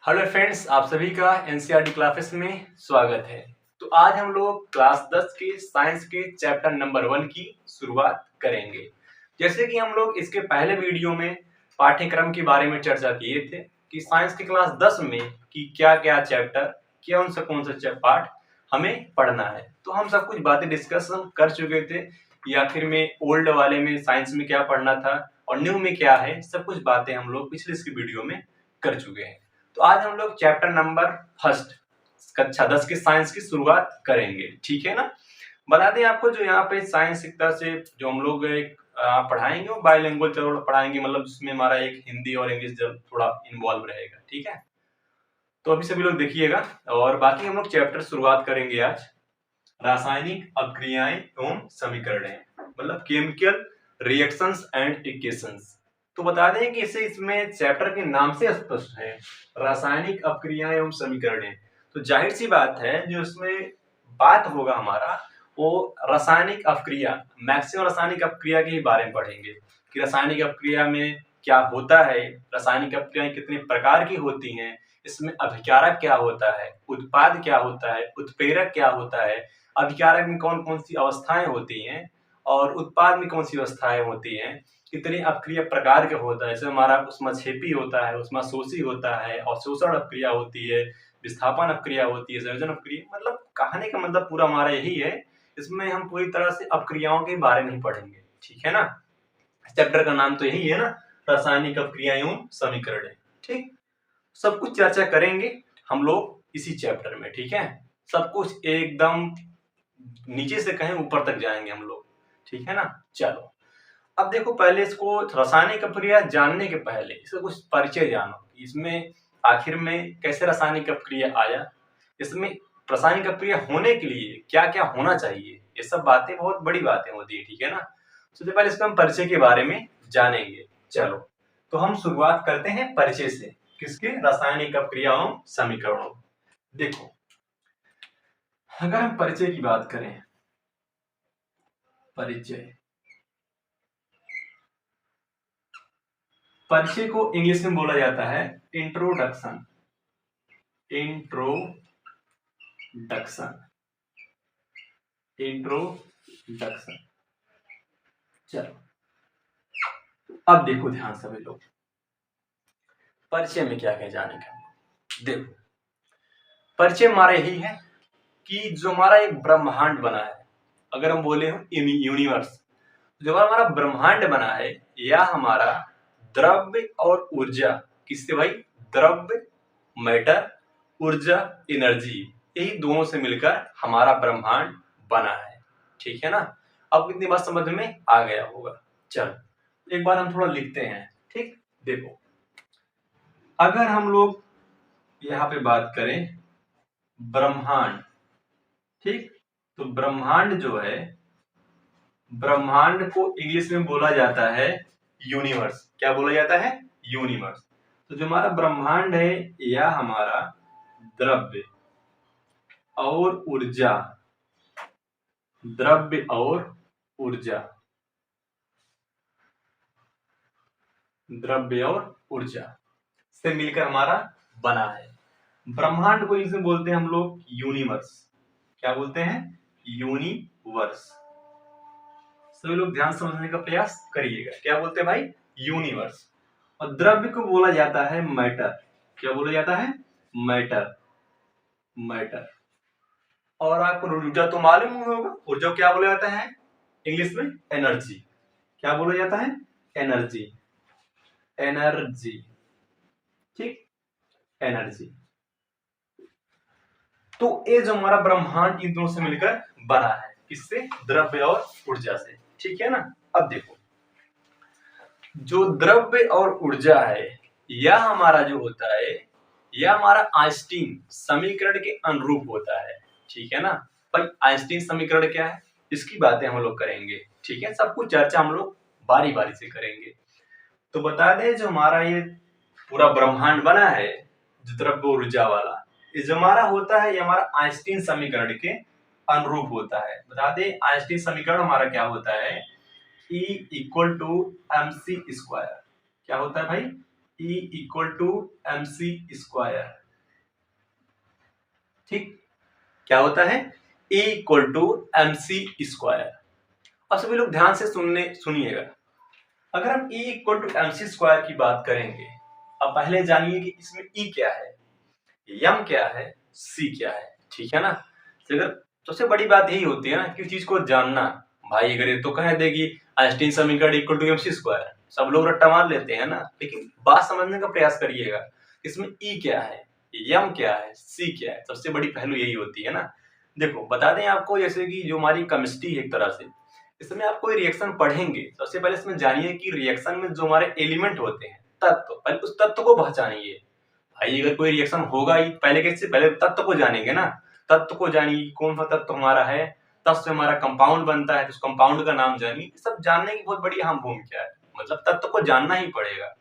Hello friends, आप सभी का एनसीईआरटी क्लासेस में स्वागत है। तो आज हम लोग क्लास 10 के साइंस के चैप्टर नंबर 1 की शुरुआत करेंगे। जैसे कि हम लोग इसके पहले वीडियो में पाठ्यक्रम के बारे में चर्चा किए थे कि साइंस की क्लास 10 में कि क्या-क्या चैप्टर, कौन सा पाठ हमें पढ़ना है। तो हम सब कुछ बातें डिस्कशन कर चुके थे कि आखिर में ओल्ड वाले में साइंस में क्या पढ़ना था और न्यू में क्या है, सब कुछ बातें हम लोग पिछले इसके वीडियो में कर चुके हैं। तो आज हम लोग चैप्टर नंबर फर्स्ट कक्षा 10 की साइंस की शुरुआत करेंगे, ठीक है ना। बता दें आपको, जो यहाँ पे साइंस एक तरह से जो हम लोग एक पढ़ाएंगे वो बाइलिंगुअल पढ़ाएंगे, मतलब जिसमें हमारा एक हिंदी और इंग्लिश थोड़ा इन्वॉल्व रहेगा, ठीक है। तो अभी सभी लोग देखिएगा और बाकी हम लोग चैप्टर शुरुआत करेंगे आज। रासायनिक अभिक्रियाएं एवं समीकरणें, मतलब केमिकल रिएक्शंस एंड इक्वेशंस। तो बता दें कि इसमें चैप्टर के नाम से स्पष्ट है, रासायनिक अभिक्रियाएं एवं समीकरणें। तो जाहिर सी बात है जो इसमें बात होगा हमारा वो रासायनिक अभिक्रिया, मैक्सिमम रासायनिक अभिक्रिया के ही बारे में पढ़ेंगे कि रासायनिक अभिक्रिया में क्या होता है, रासायनिक अभिक्रियाएं कितने प्रकार की होती हैं, इसमें अभिकारक क्या होता है, उत्पाद क्या होता है, उत्प्रेरक क्या होता है, अभिकारक में कौन कौन सी अवस्थाएं होती हैं और उत्पाद में कौन सी अवस्थाएं होती हैं, कितने अभिक्रिया प्रकार के होता है। जैसे हमारा उष्माक्षेपी होता है, उष्माशोषी होता है, अवशोषण अभिक्रिया होती है, विस्थापन अभिक्रिया होती है, संयोजन अभिक्रिया। मतलब कहने का मतलब पूरा हमारा यही है, इसमें हम पूरी तरह से अभिक्रियाओं के बारे में पढ़ेंगे, ठीक है ना। चैप्टर का नाम तो यही है ना, रासायनिक अभिक्रियाएं एवं समीकरण, ठीक। सब कुछ चर्चा करेंगे हम लोग इसी चैप्टर में, ठीक है। सब कुछ एकदम नीचे से कहें ऊपर तक जाएंगे हम लोग, ठीक है ना। चलो अब देखो, पहले इसको रासायनिक अभिक्रिया जानने के पहले इसका कुछ परिचय जानो, इसमें आखिर में कैसे रासायनिक अभिक्रिया आया, इसमें रासायनिक अभिक्रिया होने के लिए क्या क्या होना चाहिए, ये सब बातें बहुत बड़ी बातें होती है, ठीक है ना। सबसे पहले इसका हम परिचय के बारे में जानेंगे। चलो तो हम शुरुआत करते हैं परिचय से, किसके, रासायनिक अभिक्रियाओं समीकरणों। देखो अगर हम परिचय की बात करें, परिचय परिचय को इंग्लिश में बोला जाता है इंट्रोडक्शन, इंट्रोडक्शन, इंट्रोडक्शन। चलो अब देखो ध्यान से सभी लोग, परिचय में क्या क्या जानेंगे। देखो परिचय हमारा यही है कि जो हमारा एक ब्रह्मांड बना है, अगर हम बोले यूनिवर्स, जो हमारा ब्रह्मांड बना है, यह हमारा द्रव्य और ऊर्जा, किससे भाई, द्रव्य मैटर, ऊर्जा एनर्जी, यही दोनों से मिलकर हमारा ब्रह्मांड बना है, ठीक है ना। अब इतनी बात समझ में आ गया होगा। चलो एक बार हम थोड़ा लिखते हैं, ठीक। देखो अगर हम लोग यहाँ पे बात करें ब्रह्मांड, ठीक, तो ब्रह्मांड जो है, ब्रह्मांड को इंग्लिश में बोला जाता है यूनिवर्स। क्या बोला जाता है, यूनिवर्स। तो जो हमारा ब्रह्मांड है यह हमारा द्रव्य और ऊर्जा, द्रव्य और ऊर्जा, द्रव्य और ऊर्जा से मिलकर हमारा बना है। ब्रह्मांड को इंग्लिश में बोलते हैं हम लोग यूनिवर्स। क्या बोलते हैं, यूनिवर्स। सभी लोग ध्यान समझने का प्रयास करिएगा, क्या बोलते हैं भाई, यूनिवर्स। और द्रव्य को बोला जाता है मैटर। क्या बोला जाता है, मैटर, मैटर। और आपको ऊर्जा तो मालूम होगा, ऊर्जा को क्या बोला जाता है इंग्लिश में, एनर्जी। क्या बोला जाता है, एनर्जी, एनर्जी, ठीक, एनर्जी। तो ये जो हमारा ब्रह्मांड इन दोनों से मिलकर बना है, किससे, द्रव्य और ऊर्जा से, ठीक है ना। अब देखो जो द्रव्य और ऊर्जा है, यह हमारा जो होता है, यह हमारा आइंस्टीन समीकरण के अनुरूप होता है, ठीक है ना। भाई आइंस्टीन समीकरण क्या है, इसकी बातें हम लोग करेंगे, ठीक है। सब कुछ चर्चा हम लोग बारी बारी से करेंगे। तो बता दें जो हमारा ये पूरा ब्रह्मांड बना है, जो द्रव्य ऊर्जा वाला, ये जो हमारा होता है, ये हमारा आइंस्टीन समीकरण के अनुरूप होता है। बता दें आइंस्टीन समीकरण हमारा क्या होता है, E = mc²। क्या होता है भाई, E equal to mc square. ठीक, क्या होता है? E equal to mc square. अब सभी लोग ध्यान से सुनिएगा। अगर हम E equal to mc square की बात करेंगे, अब पहले जानिए कि इसमें E क्या है, m क्या है, c क्या है। ठीक है ना? तो अगर सबसे बड़ी बात यही होती है ना कि चीज को जानना। भाई अगर ये तो कह देगी आइंस्टीन समीकरण इक्वल टू mc स्क्वायर, सब लोग रट्टा मार लेते हैं ना, लेकिन बात समझने का प्रयास करिएगा। इसमें E क्या है, m क्या है, c क्या है, सबसे बड़ी पहलू यही होती है ना। देखो बता दें आपको, जैसे कि जो हमारी केमिस्ट्री है एक तरह से, इसमें आप कोई रिएक्शन पढ़ेंगे, सबसे पहले इसमें जानिए कि रिएक्शन में जो हमारे एलिमेंट होते हैं, तत्व, पहले उस तत्व को पहचानिए। भाई अगर कोई रिएक्शन होगा ही, पहले कैसे, पहले तत्व को जानेंगे ना। तत्व को जानिए, कौन सा तत्व हमारा है, तत्व से हमारा कंपाउंड बनता है, तो उस कंपाउंड का नाम जानिए। सब जानने की बहुत बड़ी अहम भूमिका है, मतलब तत्व को जानना ही पड़ेगा।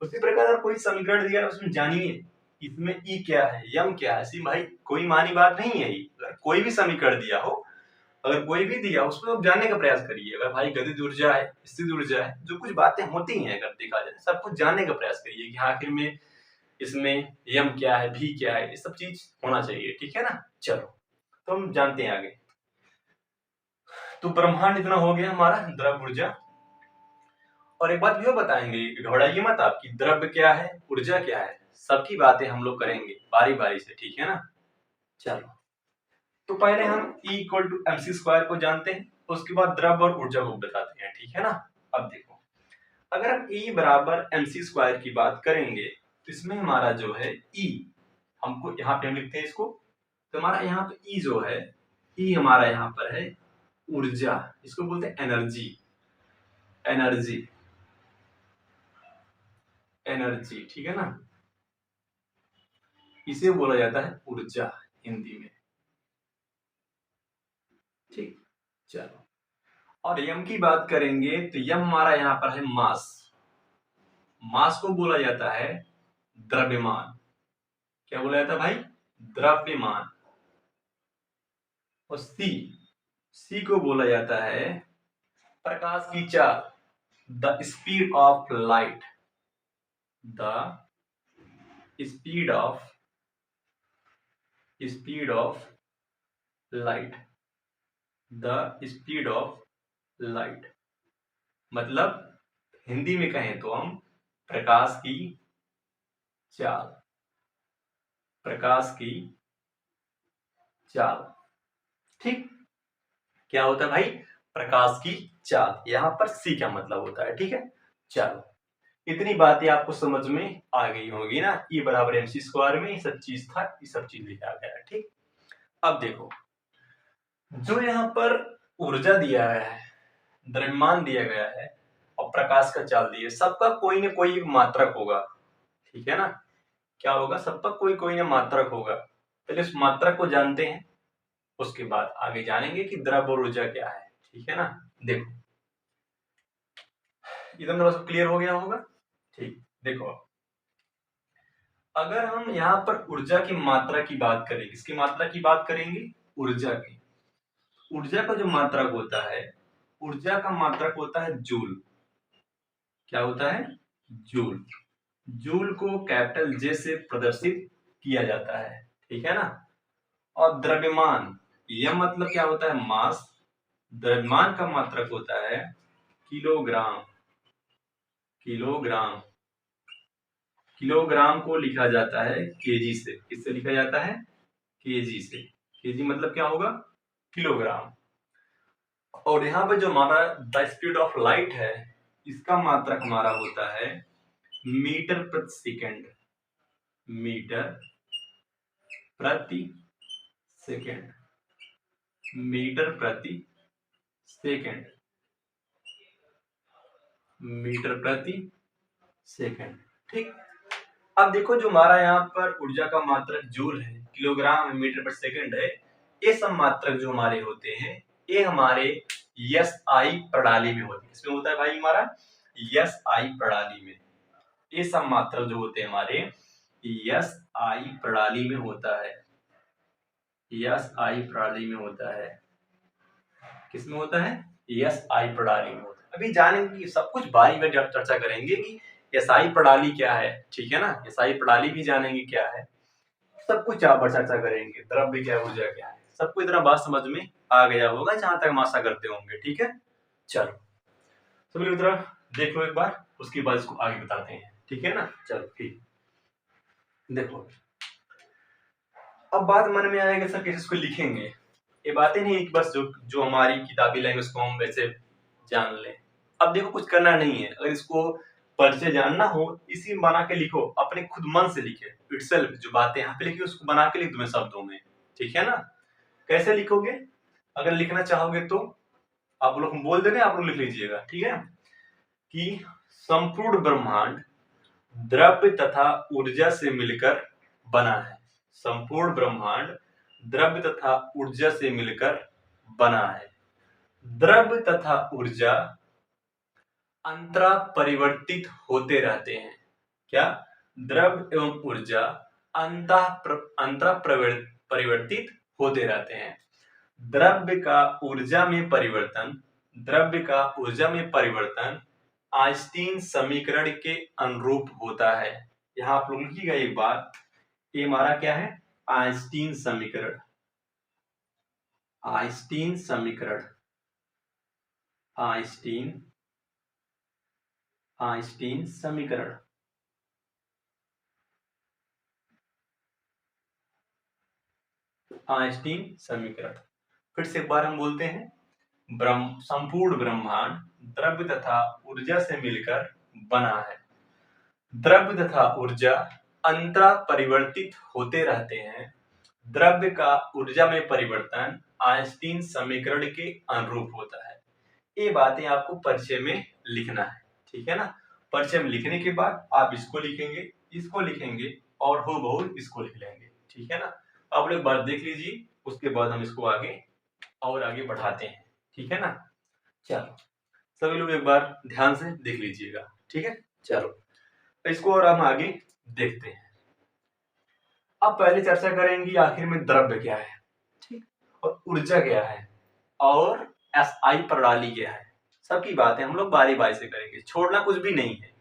उसी प्रकार अगर कोई समीकरण दिया है उसमें जानिए इसमें ई क्या है, यम क्या है, सी। भाई कोई मानी बात नहीं है ये। अगर कोई भी समीकरण दिया हो, अगर कोई भी दिया उसको आप जानने का प्रयास करिए। अगर भाई गतिज ऊर्जा है, स्थिर ऊर्जा है, जो कुछ बातें होती हैं अगर देखा जाए, सब कुछ जानने का प्रयास करिए कि आखिर में इसमें यम क्या है, भी क्या है, ये सब चीज होना चाहिए। ठीक है ना? चलो तो हम जानते हैं आगे। तो ब्रह्मांड इतना हो गया हमारा द्रव ऊर्जा। और एक बात भी बताएंगे, घबराइए मत, आपकी द्रव्य क्या है, ऊर्जा क्या है, सबकी बातें हम लोग करेंगे बारी बारी से। ठीक है ना? चलो तो पहले हम E equal to mc square को जानते हैं, उसके बाद द्रव्य और ऊर्जा को बताते हैं। ठीक है ना? अब देखो, अगर हम E बराबर mc स्क्वायर की बात करेंगे तो इसमें हमारा जो है E, हमको यहाँ पे हम लिखते हैं इसको, तो हमारा यहाँ पे E जो है, E हमारा यहाँ पर है ऊर्जा, इसको बोलते हैं एनर्जी। एनर्जी, एनर्जी, ठीक है ना? इसे बोला जाता है ऊर्जा हिंदी में। ठीक, चलो। और यम की बात करेंगे तो यम हमारा यहाँ पर है मास। मास को बोला जाता है द्रव्यमान। क्या बोला जाता है भाई? द्रव्यमान। और सी को बोला जाता है प्रकाश की चाल, the speed of light. The speed of light. The speed of light मतलब हिंदी में कहें तो हम प्रकाश की चाल। प्रकाश की चाल। ठीक, क्या होता है भाई? प्रकाश की चाल। यहां पर सी क्या मतलब होता है। ठीक है, चलो इतनी बातें आपको समझ में आ गई होगी ना। E बराबर mc स्क्वायर में ये सब चीज था, ये सब चीज लिखा गया है। ठीक, अब देखो, जो यहाँ पर ऊर्जा दिया गया है, द्रव्यमान दिया गया है और प्रकाश का चाल दिया है, सबका कोई न कोई मात्रक होगा। ठीक है ना? क्या होगा? सबका कोई कोई ना मात्रक होगा। पहले इस मात्रक को जानते हैं, उसके बाद आगे जानेंगे कि द्रव्य और ऊर्जा क्या है। ठीक है ना? देखो, इतना बस क्लियर हो गया होगा। ठीक, देखो, अगर हम यहाँ पर ऊर्जा की मात्रा की बात करें, किसकी मात्रा की बात करेंगे? ऊर्जा की। ऊर्जा का जो मात्रक होता है, ऊर्जा का मात्रक होता है जूल। क्या होता है? जूल। जूल को कैपिटल जे से प्रदर्शित किया जाता है। ठीक है ना? और द्रव्यमान, यह मतलब क्या होता है? मास। द्रव्यमान का मात्रक होता है किलोग्राम। किलोग्राम। किलोग्राम को लिखा जाता है केजी से। किससे लिखा जाता है? केजी से। केजी मतलब क्या होगा? किलोग्राम। और यहाँ पे जो हमारा द स्पीड ऑफ लाइट है, इसका मात्रक हमारा होता है मीटर प्रति सेकेंड। मीटर प्रति सेकेंड। मीटर प्रति सेकेंड। मीटर प्रति सेकेंड। ठीक, अब देखो, जो हमारा यहाँ पर ऊर्जा का मात्रक जूल है, किलोग्राम है, मीटर प्रति सेकेंड है, ये सब मात्रक जो हमारे होते हैं, ये हमारे SI प्रणाली में होते हैं। इसमें होता है भाई हमारा SI प्रणाली में। ये सब मात्रक जो होते हैं हमारे SI प्रणाली में होता है। SI प्रणाली में होता है। किसमें होता है? SI प्रणाली में होता है। अभी जानेंगे कि सब कुछ बारी में जब चर्चा करेंगे कि एसआई प्रणाली क्या है, ठीक है ना, एसआई प्रणाली भी जानेंगे क्या है, सब कुछ यहाँ पर चर्चा करेंगे। द्रव्य क्या है, ऊर्जा क्या है, सबको इतना बात समझ में आ गया होगा जहां तक हम आशा करते होंगे। ठीक है, चलो सभी लोग जरा देख लो एक बार, उसके बाद इसको आगे बताते हैं। ठीक है ना, चलो ठीक, देखो अब बात मन में आएगा सर कैसे इसको लिखेंगे। ये बातें नहीं कि बस जो जो हमारी किताबी लैंग्वेज को हम वैसे जान लें। अब देखो कुछ करना नहीं है, अगर इसको परिचय जानना हो इसी में बना के लिखो, अपने खुद मन से लिखे, इटसेल्फ जो बातें यहाँ पे लिखी उसको बना के लिख दो शब्दों में। ठीक है ना, कैसे लिखोगे, अगर लिखना चाहोगे तो आप लोग हम बोल देंगे, आप लोग लिख लीजिएगा। ठीक है, कि संपूर्ण ब्रह्मांड द्रव्य तथा ऊर्जा से मिलकर बना है। संपूर्ण ब्रह्मांड द्रव्य तथा ऊर्जा से मिलकर बना है। द्रव्य तथा ऊर्जा अंतरा परिवर्तित होते रहते हैं। क्या, द्रव्य एवं ऊर्जा अंतरा परिवर्तित होते रहते हैं। द्रव्य का ऊर्जा में परिवर्तन, द्रव्य का ऊर्जा में परिवर्तन आइंस्टीन समीकरण के अनुरूप होता है। यहां आप लोग लिखिएगा एक बार, ये हमारा क्या है, आइंस्टीन समीकरण। आइंस्टीन समीकरण, आइंस्टीन आइंस्टीन समीकरण। आइंस्टीन समीकरण फिर से एक बार हम बोलते हैं, संपूर्ण ब्रह्मांड द्रव्य तथा ऊर्जा से मिलकर बना है। द्रव्य तथा ऊर्जा अंतरा परिवर्तित होते रहते हैं। द्रव्य का ऊर्जा में परिवर्तन आइंस्टीन समीकरण के अनुरूप होता है। ये बातें आपको परिचय में लिखना है। ठीक है ना, परिचय में लिखने के बाद आप इसको लिखेंगे, इसको लिखेंगे और हूबहू इसको लिख लेंगे। ठीक है ना, आप लोग एक बार देख लीजिए, उसके बाद हम इसको आगे और आगे बढ़ाते हैं। ठीक है ना, चलो सभी लोग एक बार ध्यान से देख लीजिएगा। ठीक है, चलो इसको और हम आगे देखते हैं। अब पहले चर्चा करेंगे आखिर में द्रव्य क्या है, ठीक, और ऊर्जा क्या है, और एसआई प्रणाली क्या है। सबकी बातें हम लोग बारी बारी से करेंगे, छोड़ना कुछ भी नहीं है।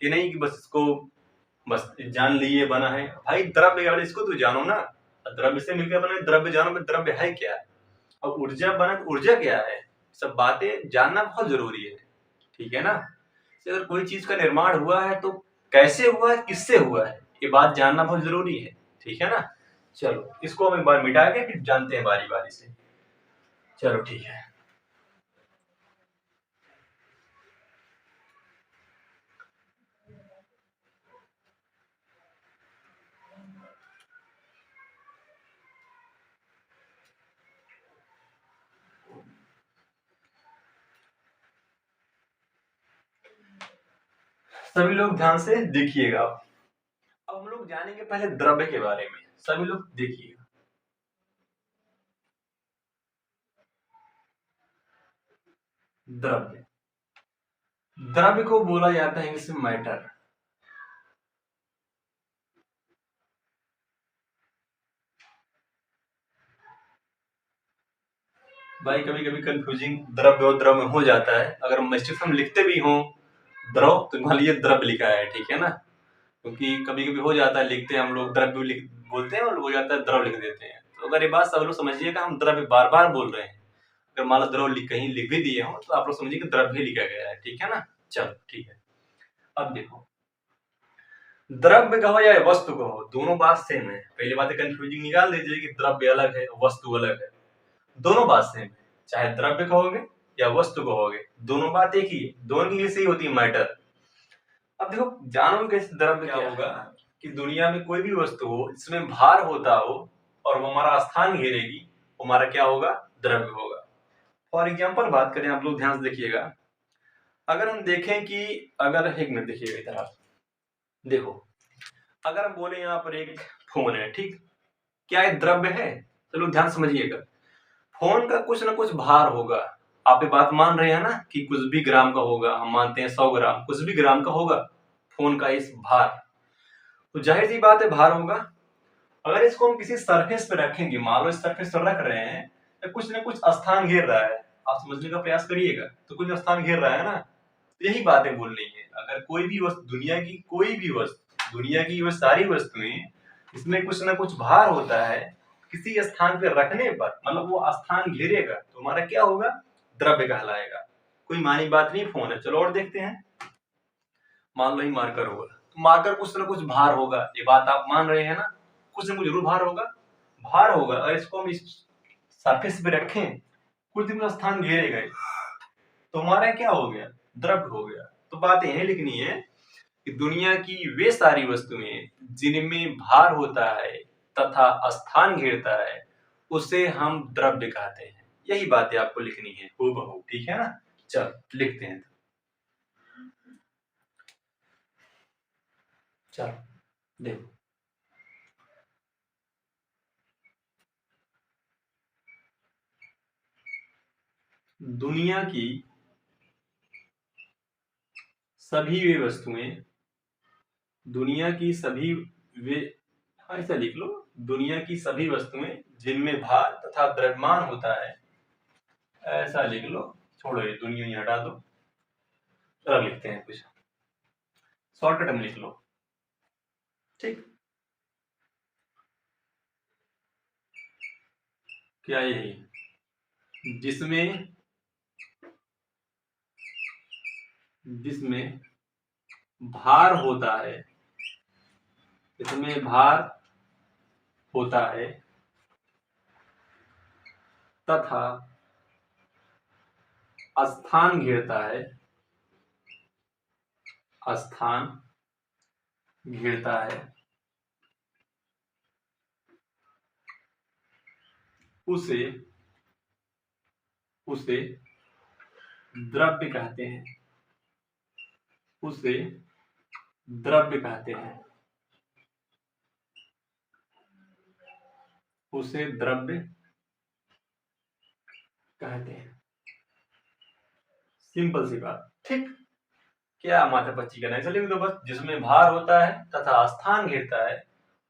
ये नहीं कि बस इसको बस जान लिए बना है। भाई द्रव्य है इसको तो जानो ना, द्रव्य से मिलकर बना, द्रव्य जानो में द्रव्य है क्या, और ऊर्जा बना तो ऊर्जा क्या है, सब बातें जानना बहुत जरूरी है। ठीक है ना, अगर कोई चीज का निर्माण हुआ है तो कैसे हुआ है, किससे हुआ है, ये बात जानना बहुत जरूरी है। ठीक है ना, चलो इसको हम एक बार मिटा के फिर जानते हैं बारी बारी से। चलो ठीक है, सभी लोग ध्यान से देखिएगा। अब हम लोग जानेंगे पहले द्रव्य के बारे में, सभी लोग देखिएगा। द्रव्य, द्रव्य को बोला जाता है इंग्लिश में मैटर। भाई कभी कभी कंफ्यूजिंग द्रव्य और द्रव में हो जाता है, अगर मिस्टेक हम लिखते भी हों द्रव तो मान लीजिए द्रव्य लिखा है। ठीक है ना, क्योंकि कभी कभी हो जाता है लिखते हैं हम लोग द्रव्य लिख बोलते हैं और हो जाता है द्रव लिख देते हैं। तो अगर ये बात सब लोग समझिएगा, हम द्रव्य बार बार बोल रहे हैं, अगर मान लो द्रव कहीं लिख भी दिए हो तो आप लोग समझिए कि द्रव्य लिखा गया है। ठीक है ना, चलो ठीक है। अब देखो, द्रव्य कहो या वस्तु कहो, दोनों बात सेम है। पहली बात कंफ्यूजिंग निकाल दीजिए कि द्रव्य अलग है वस्तु अलग है, दोनों बात सेम है। चाहे द्रव्य कहोगे या वस्तु कहोगे, दोनों बात एक ही है, दोनों की से ही होती है मैटर। अब देखो जानो कैसे द्रव्य क्या होगा, कि दुनिया में कोई भी वस्तु हो जिसमें भार होता हो और वो हमारा स्थान घेरेगी, वो हमारा क्या होगा, द्रव्य होगा। फॉर एग्जाम्पल बात करें, आप लोग ध्यान से देखिएगा, अगर हम देखें कि अगर एक मिनट देखिएगा इधर, देखो अगर हम बोले यहाँ पर एक फोन है, ठीक, क्या एक द्रव्य है, चलो ध्यान समझिएगा। फोन का कुछ ना कुछ भार होगा, आप ये बात मान रहे हैं ना कि कुछ भी ग्राम का होगा, हम मानते हैं 100 ग्राम, कुछ भी ग्राम का होगा फोन का इस भार, तो जाहिर सी बात है भार होगा। अगर इसको हम किसी सरफेस पे रखेंगे, मान लो इस सरफेस पर रख रहे हैं, तो कुछ ना कुछ स्थान घेर रहा है, आप समझने का प्रयास करिएगा, तो कुछ स्थान घेर रहा है ना, तो यही बातें बोलनी है। अगर कोई भी वस्तु, दुनिया की कोई भी वस्तु, दुनिया की वो सारी वस्तुएं, इसमें कुछ ना कुछ भार होता है, किसी स्थान पे रखने पर मतलब वो स्थान घेरेगा तो हमारा क्या होगा, द्रव्य कहलाएगा। कोई मानी बात नहीं, फोन है। चलो और देखते हैं। मान लो ही मार्कर होगा, तो मार्कर कुछ ना कुछ भार होगा, ये बात आप मान रहे हैं ना, कुछ ना कुछ जरूर भार होगा। भार होगा, और इसको हम इस सरफेस पे रखें, कुछ दिन स्थान घेरेगा, तो हमारा क्या हो गया, द्रव्य हो गया। तो बात यही लिखनी है कि दुनिया की वे सारी वस्तुएं जिनमें भार होता है तथा स्थान घेरता है, उसे हम द्रव्य कहते हैं। यही बातें आपको लिखनी है हूबहू, ठीक है ना। चल लिखते हैं। चलो देखो, दुनिया की सभी वे वस्तुएं, दुनिया की सभी वे, ऐसा लिख लो, दुनिया की सभी वस्तुएं जिनमें भार तथा द्रव्यमान होता है, ऐसा लिख लो। छोड़ो ये दुनिया ही हटा दो, चलो लिखते हैं कुछ शॉर्टकट में लिख लो, ठीक। क्या यही, जिसमें जिसमें भार होता है, इसमें भार होता है तथा स्थान घेरता है, स्थान घेरता है, उसे उसे द्रव्य कहते हैं, उसे द्रव्य कहते हैं, उसे द्रव्य कहते हैं। सिंपल सी बात, ठीक। क्या माथा पच्ची करना है, चलिए तो बस, जिसमें भार होता है तथा स्थान घेरता है,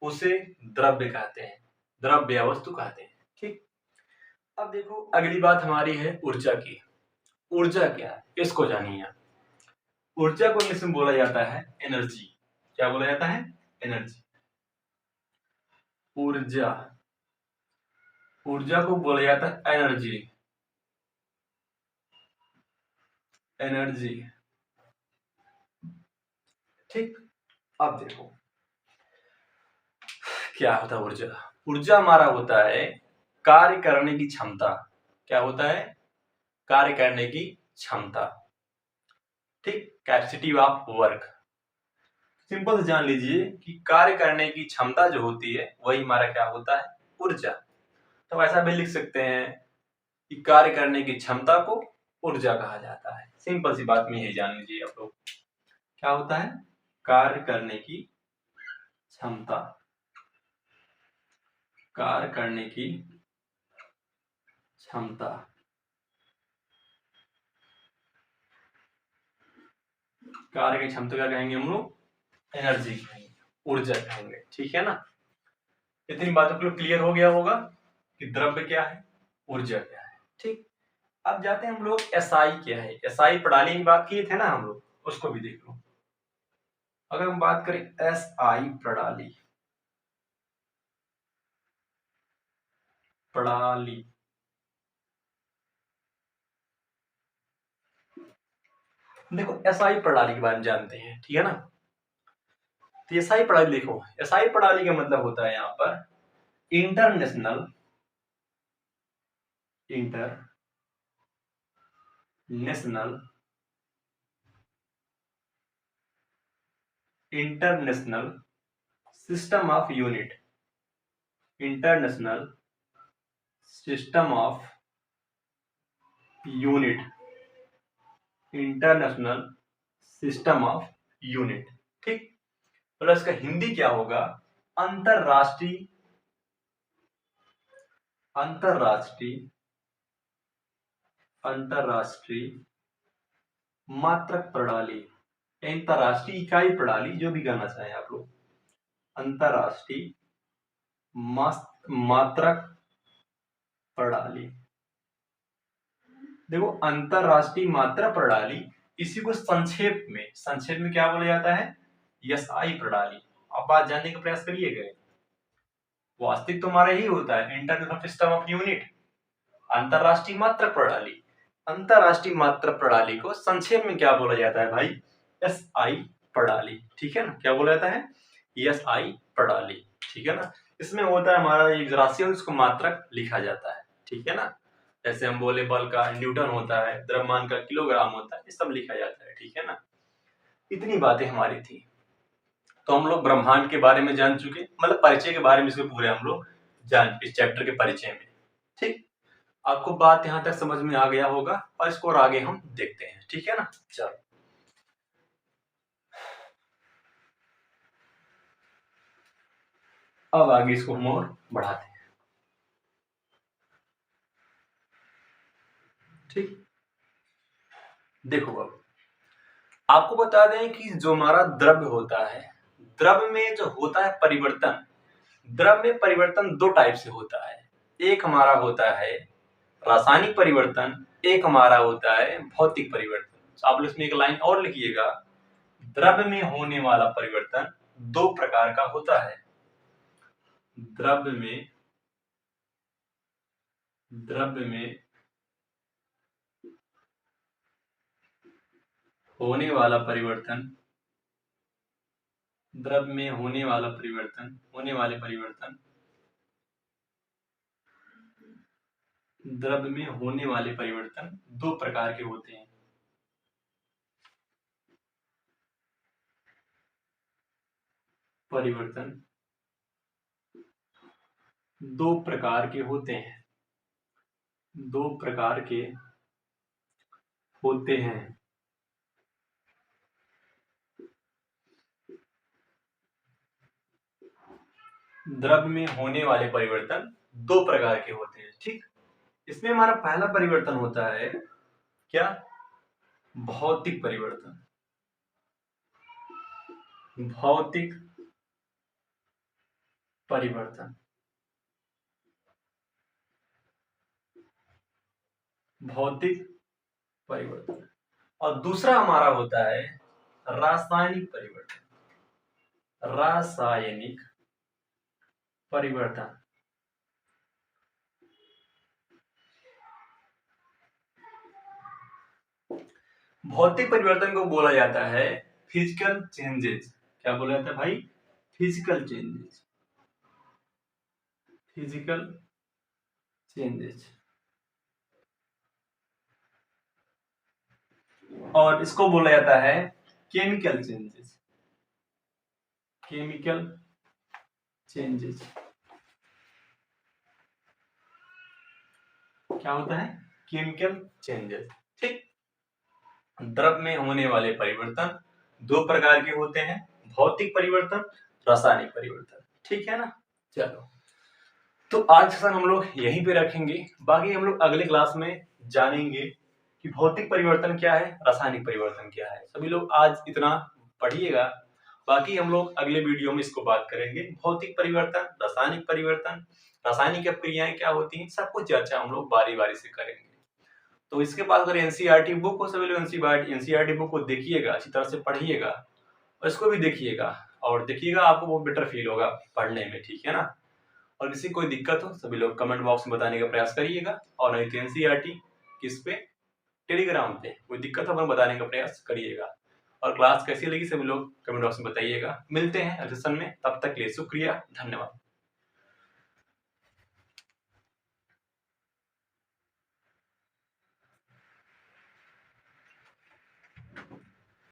उसे द्रव्य कहते हैं, द्रव्य या वस्तु कहते हैं, ठीक। अब देखो अगली बात हमारी है ऊर्जा की। ऊर्जा क्या है, इसको जानिए आप। ऊर्जा को इंग्लिश में बोला जाता है एनर्जी। क्या बोला जाता है, एनर्जी। ऊर्जा, ऊर्जा को बोला जाता है एनर्जी, एनर्जी, ठीक। अब देखो क्या होता है ऊर्जा। ऊर्जा हमारा होता है कार्य करने की क्षमता। क्या होता है, कार्य करने की क्षमता, ठीक। Capacity of work. सिंपल से जान लीजिए कि कार्य करने की क्षमता जो होती है वही हमारा क्या होता है, ऊर्जा। तो ऐसा भी लिख सकते हैं कि कार्य करने की क्षमता को ऊर्जा कहा जाता है। सिंपल सी बात में यही जान लीजिए आप लोग, क्या होता है, कार्य करने की क्षमता, कार्य करने की क्षमता, कार्य की क्षमता क्या कहेंगे हम लोग, एनर्जी कहेंगे, ऊर्जा कहेंगे, ठीक है ना। इतनी बातों को क्लियर हो गया होगा कि द्रव्य क्या है, ऊर्जा क्या है, ठीक। अब जाते हैं हम लोग एसआई क्या है। एसआई प्रणाली की बात किए थे ना हम लोग, उसको भी देख लो। अगर हम बात करें एसआई प्रणाली, प्रणाली, देखो एसआई प्रणाली के बारे में जानते हैं, ठीक है ना। तो एसआई प्रणाली देखो, एसआई प्रणाली का मतलब होता है यहाँ पर international, international, international system of unit, international system of unit, international system of unit, ठीक। तो इसका हिंदी क्या होगा, अंतरराष्ट्रीय, अंतरराष्ट्रीय, अंतरराष्ट्रीय मात्रक प्रणाली, अंतरराष्ट्रीय इकाई प्रणाली, जो भी कहना चाहे आप लोग, अंतरराष्ट्रीय मात्रक प्रणाली। देखो अंतरराष्ट्रीय मात्रा प्रणाली इसी को संक्षेप में क्या बोला जाता है? एसआई प्रणाली। आप बात जानने का प्रयास करिएगा। वास्तविक तो हमारा ही होता है इंटरनेशनल सिस्टम ऑफ यूनिट, अंतरराष्ट्रीय मात्रक प्रणाली। अंतरराष्ट्रीय मात्रक प्रणाली को संक्षेप में क्या बोला जाता है भाई? एसआई प्रणाली। ठीक है ना, क्या बोला जाता है? एसआई प्रणाली। ठीक है ना, इसमें होता है हमारा एक राशि है उसको मात्रक लिखा जाता है। ठीक है ना, जैसे हम बोले बल का न्यूटन होता है, द्रव्यमान का किलोग्राम होता है, ये सब लिखा जाता है। ठीक है ना, इतनी बातें हमारी थी। तो हम लोग ब्रह्मांड के बारे में जान चुके, मतलब परिचय के बारे में इसके पूरे हम लोग जान चुके, चैप्टर के परिचय में। ठीक, आपको बात यहाँ तक समझ में आ गया होगा और इसको और आगे हम देखते हैं। ठीक है ना, चलो अब आगे इसको हम और बढ़ाते हैं। ठीक, देखो अब आपको बता दें कि जो हमारा द्रव्य होता है, द्रव्य में जो होता है परिवर्तन, द्रव्य में परिवर्तन दो टाइप से होता है। एक हमारा होता है रासायनिक परिवर्तन, एक हमारा होता है भौतिक परिवर्तन। आप इसमें एक लाइन और लिखिएगा, द्रव्य में होने वाला परिवर्तन दो प्रकार का होता है। द्रव्य में होने वाला परिवर्तन, द्रव्य में होने वाले परिवर्तन द्रव्य में होने वाले परिवर्तन दो प्रकार के होते हैं। परिवर्तन दो प्रकार के होते हैं, दो प्रकार के होते हैं। द्रव्य में होने वाले परिवर्तन दो प्रकार के होते हैं। ठीक, इसमें हमारा पहला परिवर्तन होता है क्या? भौतिक परिवर्तन। भौतिक परिवर्तन, भौतिक परिवर्तन। और दूसरा हमारा होता है रासायनिक परिवर्तन। रासायनिक परिवर्तन, भौतिक परिवर्तन को बोला जाता है फिजिकल चेंजेस। क्या बोला जाता है भाई? Physical changes. Physical changes. और इसको बोला जाता है केमिकल चेंजेस। केमिकल चेंजेस क्या होता है? Chemical changes. ठीक, द्रव्य में होने वाले परिवर्तन दो प्रकार के होते हैं, भौतिक परिवर्तन, रासायनिक परिवर्तन। ठीक है ना, चलो तो आज सेशन हम लोग यहीं पे रखेंगे। बाकी हम लोग अगले क्लास में जानेंगे कि भौतिक परिवर्तन क्या है, रासायनिक परिवर्तन क्या है। सभी लोग आज इतना पढ़िएगा, बाकी हम लोग अगले वीडियो में इसको बात करेंगे। भौतिक परिवर्तन, रासायनिक परिवर्तन, रासायनिक क्रियाएं क्या होती हैं, सब कुछ चर्चा हम लोग बारी बारी से करेंगे। तो इसके बाद अगर एनसीईआरटी बुक हो, सभी लोग एनसीईआरटी बुक को देखिएगा, अच्छी तरह से पढ़िएगा और इसको भी देखिएगा और देखिएगा, आपको बहुत बेटर फील होगा पढ़ने में। ठीक है ना, और किसी कोई दिक्कत हो सभी लोग कमेंट बॉक्स में बताने का प्रयास करिएगा, और नहीं तो एनसीईआरटी किस पे, टेलीग्राम पे कोई दिक्कत हो तो बताने का प्रयास करिएगा। और क्लास कैसी लगी सभी लोग कमेंट बॉक्स में बताइएगा। मिलते हैं अगले सेशन में, तब तक के लिए शुक्रिया, धन्यवाद।